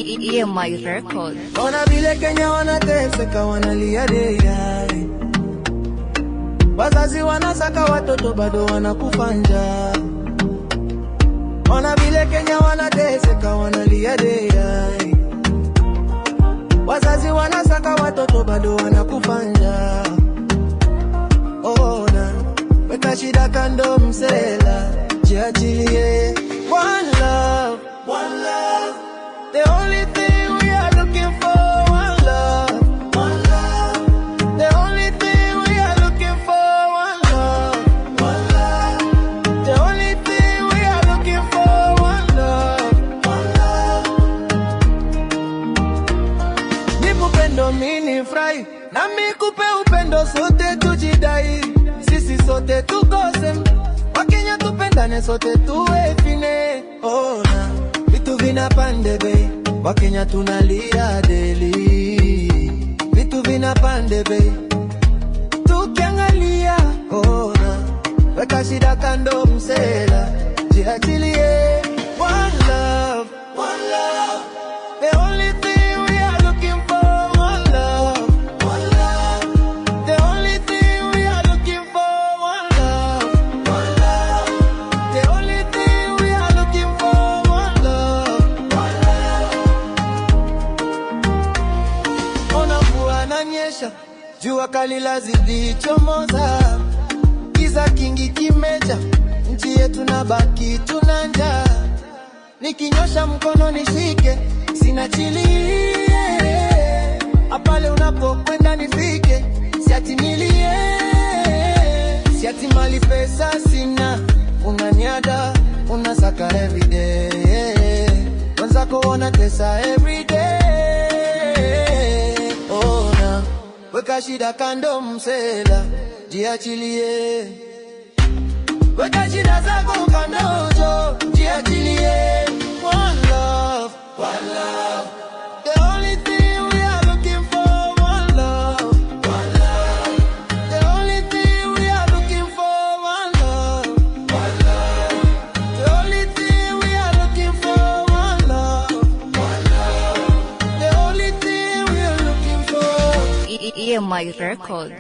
EMI Record. Ona vile Kenya wanateseka, wanalia dai. Wazazi wanasaka watoto bado wanakufa njaa. Ona vile Kenya wanateseka, wanalia dai. Wazazi wanasaka watoto bado wanakufa njaa. Ona, weka shida kando msela, jiachilie. One love, one love. The only thing we are looking for, one love, one love. The only thing we are looking for, one love, one love. The only thing we are looking for, one love, one love. Nipo pendo mini fry, na mikupe upendo sote tujidai. Sisi sote tukose, Wakenya tupendane sote tuwe fine. Ona vitu vinapande bei, Wakenya tunalia daily. Vitu vinapande bei, tukiangalia. Ona, weka shida kando msela, jiachilie. One love, one love. The only thing we are looking for, one love, one love. The only thing we are looking for, one love, one love. The only thing we are looking for, one love, one love. Ona mvua inanyesha, jua kali lazidi chomoza. Giza kingi kimeja, nchi yetu nabaki tuna njaa. Nikinyosha mkono nishike, sina chilie. Apale unapokwenda nifike, siati nilie. Siati mali pesa sina, unaniada, unasaka everyday. Wenzako wanatesa everyday. Ona, weka shida kando msela, jiachilie. Weka shida zako kando, jiachilie. One love, one love. The only thing we are looking for, one love, one love. The only thing we are looking for, one love, one love. The only thing we are looking for, one love, one love. The only thing we are looking for. EMI Record.